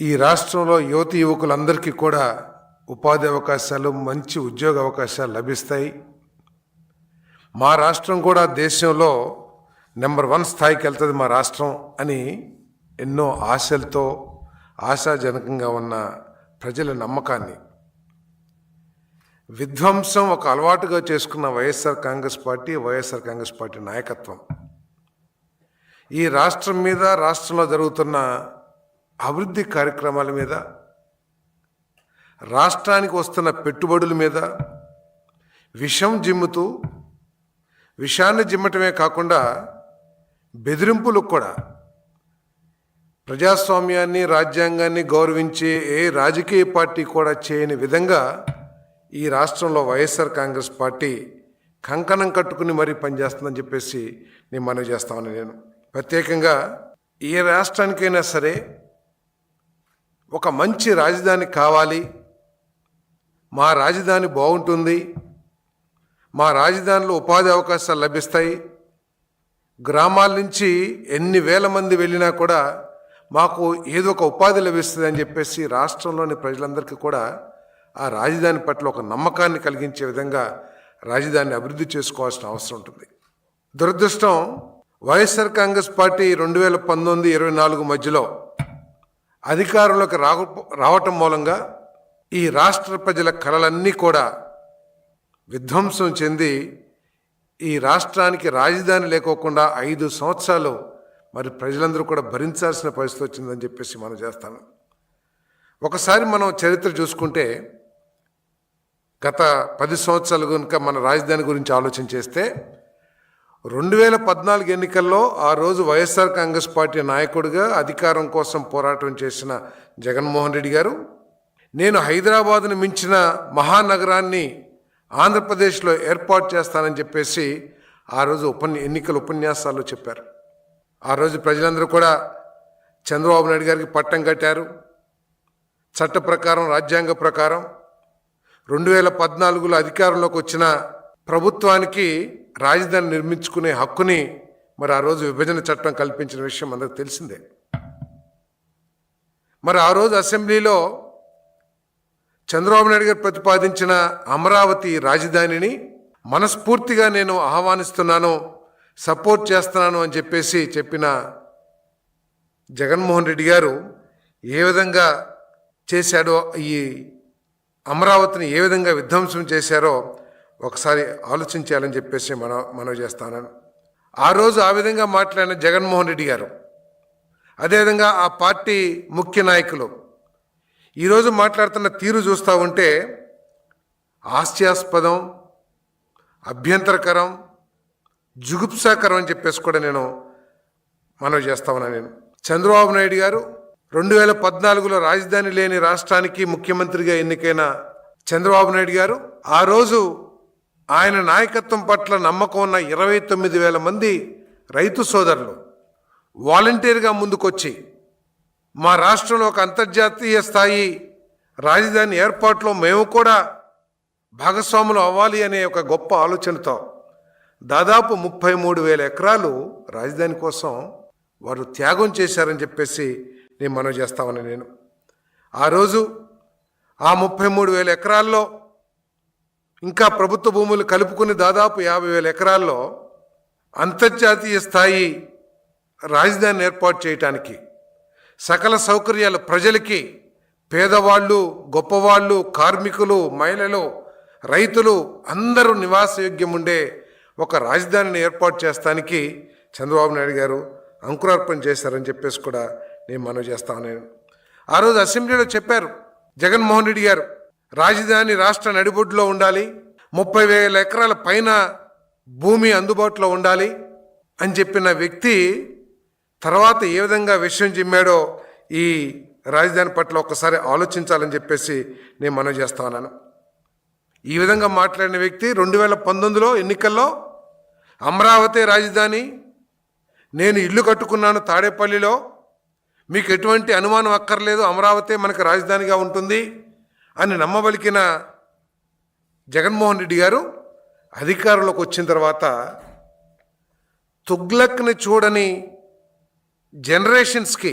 ఈ రాష్ట్రంలో యువకులందరికీ కూడా ఉపాధి అవకాశాలు, మంచి ఉద్యోగ అవకాశాలు లభిస్తాయి. మా రాష్ట్రం కూడా దేశంలో నెంబర్ 1 స్థాయికి వెళ్తుంది మా రాష్ట్రం అని ఎన్నో ఆశలతో ఆశాజనకంగా ఉన్న ప్రజల నమ్మకాన్ని విధ్వంసం ఒక అలవాటుగా చేసుకున్న వైఎస్ఆర్ కాంగ్రెస్ పార్టీ నాయకత్వం ఈ రాష్ట్రం మీద, రాష్ట్రంలో జరుగుతున్న అభివృద్ధి కార్యక్రమాల మీద, రాష్ట్రానికి వస్తున్న పెట్టుబడుల మీద విషాన్ని జిమ్మటమే కాకుండా బెదిరింపులకు కూడా ప్రజాస్వామ్యాన్ని, రాజ్యాంగాన్ని గౌరవించే ఏ రాజకీయ పార్టీ కూడా చేయని విధంగా ఈ రాష్ట్రంలో వైఎస్ఆర్ కాంగ్రెస్ పార్టీ కంకణం కట్టుకుని మరీ పనిచేస్తుందని చెప్పేసి నేను మనవి చేస్తామని నేను ప్రత్యేకంగా ఏ రాష్ట్రానికైనా సరే ఒక మంచి రాజధాని కావాలి, మా రాజధాని బాగుంటుంది, మా రాజధానిలో ఉపాధి అవకాశాలు లభిస్తాయి, గ్రామాల నుంచి ఎన్ని వేల మంది వెళ్ళినా కూడా మాకు ఏదో ఒక ఉపాధి లభిస్తుంది అని చెప్పేసి రాష్ట్రంలోని ప్రజలందరికీ కూడా ఆ రాజధాని పట్ల ఒక నమ్మకాన్ని కలిగించే విధంగా రాజధానిని అభివృద్ధి చేసుకోవాల్సిన అవసరం ఉంటుంది. దురదృష్టం, వైఎస్ఆర్ కాంగ్రెస్ పార్టీ 2019-24 మధ్యలో అధికారంలోకి రావటం మూలంగా ఈ రాష్ట్ర ప్రజల కలలన్నీ కూడా విధ్వంసం చెంది ఈ రాష్ట్రానికి రాజధాని లేకోకుండా 5 సంవత్సరాలు మరి ప్రజలందరూ కూడా భరించాల్సిన పరిస్థితి వచ్చిందని చెప్పేసి మనం చేస్తాను. ఒకసారి మనం చరిత్ర చూసుకుంటే గత 10 సంవత్సరాలు కనుక మన రాజధాని గురించి ఆలోచన చేస్తే 2014 ఎన్నికల్లో ఆ రోజు వైఎస్ఆర్ కాంగ్రెస్ పార్టీ నాయకుడిగా అధికారం కోసం పోరాటం చేసిన జగన్మోహన్ రెడ్డి గారు, నేను హైదరాబాద్ను మించిన మహానగరాన్ని ఆంధ్రప్రదేశ్లో ఏర్పాటు చేస్తానని చెప్పేసి ఆ రోజు ఎన్నికల ఉపన్యాసాల్లో చెప్పారు. ఆ రోజు ప్రజలందరూ కూడా చంద్రబాబు నాయుడు గారికి పట్టం కట్టారు. చట్ట ప్రకారం, రాజ్యాంగ ప్రకారం 2014లో అధికారంలోకి వచ్చిన ప్రభుత్వానికి రాజధాని నిర్మించుకునే హక్కుని మరి ఆ రోజు విభజన చట్టం కల్పించిన విషయం అందరికి తెలిసిందే. మరి ఆ రోజు అసెంబ్లీలో చంద్రబాబు నాయుడు గారు ప్రతిపాదించిన అమరావతి రాజధానిని మనస్ఫూర్తిగా నేను ఆహ్వానిస్తున్నాను, సపోర్ట్ చేస్తున్నాను అని చెప్పేసి చెప్పిన జగన్మోహన్ రెడ్డి గారు ఏ విధంగా చేశాడో, ఈ అమరావతిని ఏ విధంగా విధ్వంసం చేశారో ఒకసారి ఆలోచించాలని చెప్పేసి మనవి చేస్తాను. ఆ రోజు ఆ విధంగా మాట్లాడిన జగన్మోహన్ రెడ్డి గారు, అదేవిధంగా ఆ పార్టీ ముఖ్య నాయకులు ఈరోజు మాట్లాడుతున్న తీరు చూస్తూ ఉంటే హాస్యాస్పదం, అభ్యంతరకరం, జుగుప్సాకరం అని చెప్పేసి కూడా నేను మనవి చేస్తా ఉన్నాను. నేను చంద్రబాబు నాయుడు గారు 2014లో రాజధాని లేని రాష్ట్రానికి ముఖ్యమంత్రిగా ఎన్నికైన చంద్రబాబు నాయుడు గారు ఆ రోజు ఆయన నాయకత్వం పట్ల నమ్మకం ఉన్న 29,000 మంది రైతు సోదరులు వాలంటీర్గా ముందుకొచ్చి మా రాష్ట్రంలో ఒక అంతర్జాతీయ స్థాయి రాజధాని ఏర్పాటులో మేము కూడా భాగస్వాములు అవ్వాలి అనే ఒక గొప్ప ఆలోచనతో దాదాపు 33,000 ఎకరాలు రాజధాని కోసం వారు త్యాగం చేశారని చెప్పేసి నేను మనవి చేస్తామని నేను ఆ రోజు ఆ 33,000 ఎకరాల్లో ఇంకా ప్రభుత్వ భూములు కలుపుకుని దాదాపు 50,000 ఎకరాల్లో అంతర్జాతీయ స్థాయి రాజధాని ఏర్పాటు చేయటానికి సకల సౌకర్యాలు ప్రజలకి, పేదవాళ్ళు, గొప్పవాళ్ళు, కార్మికులు, మహిళలు, రైతులు అందరూ నివాసయోగ్యం ఉండే ఒక రాజధానిని ఏర్పాటు చేస్తానికి చంద్రబాబు నాయుడు గారు అంకురార్పణ చేశారని చెప్పేసి కూడా నేను మనవి చేస్తాను. ఆ రోజు అసెంబ్లీలో చెప్పారు జగన్మోహన్ రెడ్డి గారు, రాజధాని రాష్ట్ర నడిబొడ్డులో ఉండాలి, 30,000 ఎకరాల పైన భూమి అందుబాటులో ఉండాలి అని చెప్పిన వ్యక్తి తర్వాత ఏ విధంగా విషయం చిమ్మాడో ఈ రాజధాని పట్ల ఒక్కసారి ఆలోచించాలని చెప్పేసి నేను మనవి చేస్తా ఉన్నాను. ఈ విధంగా మాట్లాడిన వ్యక్తి 2019లో ఎన్నికల్లో అమరావతి రాజధాని, నేను ఇల్లు కట్టుకున్నాను తాడేపల్లిలో, మీకు ఎటువంటి అనుమానం అక్కర్లేదు, అమరావతి మనకు రాజధానిగా ఉంటుంది అని నమ్మబలికిన జగన్మోహన్ రెడ్డి గారు అధికారంలోకి వచ్చిన తర్వాత తుగ్లక్ని చూడని జనరేషన్స్కి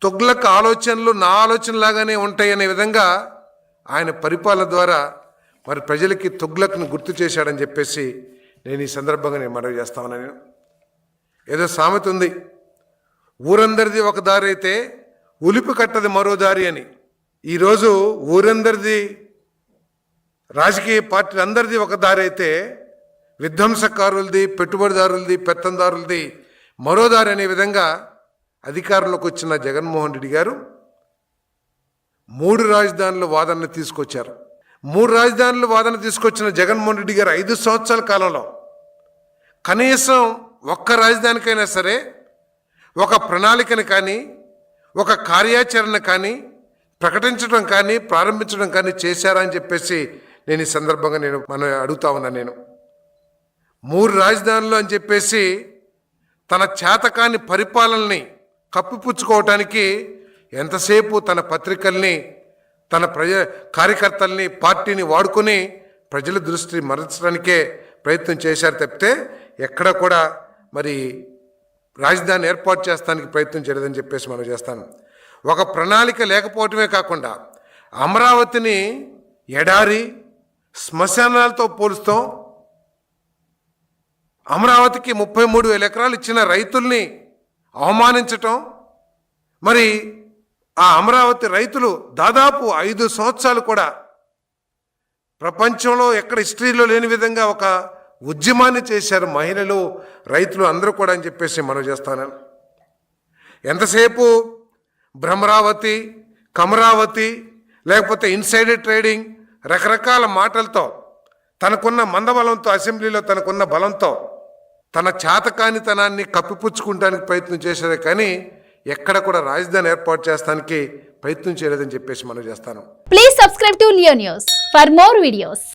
తుగ్లక్ ఆలోచనలు నా ఆలోచనలాగానే ఉంటాయనే విధంగా ఆయన పరిపాలన ద్వారా మరి ప్రజలకి తుగ్లక్ను గుర్తు చేశాడని చెప్పేసి నేను ఈ సందర్భంగా నేను మనవి చేస్తా ఉన్నాను. నేను ఏదో సామెత ఉంది, ఊరందరిది ఒక దారి అయితే ఉలిపి కట్టది మరో దారి అని. ఈరోజు ఊరందరిది, రాజకీయ పార్టీలందరిది ఒక దారి అయితే విధ్వంసకారులది, పెట్టుబడిదారులది, పెత్తందారులది మరో దారి అనే విధంగా అధికారంలోకి వచ్చిన జగన్మోహన్ రెడ్డి గారు 3 రాజధానుల వాదనను తీసుకొచ్చారు. 3 రాజధానుల వాదన తీసుకొచ్చిన జగన్మోహన్ రెడ్డి గారు 5 సంవత్సరాల కాలంలో కనీసం ఒక్క రాజధానికైనా సరే ఒక ప్రణాళికను కానీ ఒక కార్యాచరణ కానీ ప్రకటించడం కానీ ప్రారంభించడం కానీ చేశారా అని చెప్పేసి నేను ఈ సందర్భంగా మనం అడుగుతా ఉన్నాను. నేను 3 రాజధానులు అని చెప్పేసి తన చేతకాని పరిపాలనని కప్పిపుచ్చుకోవటానికి ఎంతసేపు తన పత్రికల్ని, తన కార్యకర్తల్ని, పార్టీని వాడుకొని ప్రజల దృష్టి మరల్చడానికే ప్రయత్నం చేశారు తప్పితే ఎక్కడ కూడా మరి రాజధాని ఏర్పాటు చేస్తానికి ప్రయత్నం చేయలేదని చెప్పేసి మనం చేస్తాను. ఒక ప్రణాళిక లేకపోవటమే కాకుండా అమరావతిని ఎడారి శ్మశానాలతో పోలుస్తాం. అమరావతికి 33,000 ఎకరాలు ఇచ్చిన రైతుల్ని అవమానించటం, మరి ఆ అమరావతి రైతులు దాదాపు 5 సంవత్సరాలు కూడా ప్రపంచంలో ఎక్కడ హిస్టరీలో లేని విధంగా ఒక ఉద్యమాన్ని చేశారు మహిళలు, రైతులు అందరూ కూడా అని చెప్పేసి మనం చేస్తాను. ఎంతసేపు భ్రమరావతి, కమరావతి, లేకపోతే ఇన్సైడర్ ట్రేడింగ్, రకరకాల మాటలతో తనకున్న మందబలంతో, అసెంబ్లీలో తనకున్న బలంతో తన చేతకానితనాన్ని కప్పిపుచ్చుకుంటానికి ప్రయత్నం చేశారే కానీ ఎక్కడ కూడా రాజధాని ఏర్పాటు చేస్తానికి ప్రయత్నం చేయలేదని చెప్పేసి మనం చేస్తాను. Please subscribe to Leo news for more videos.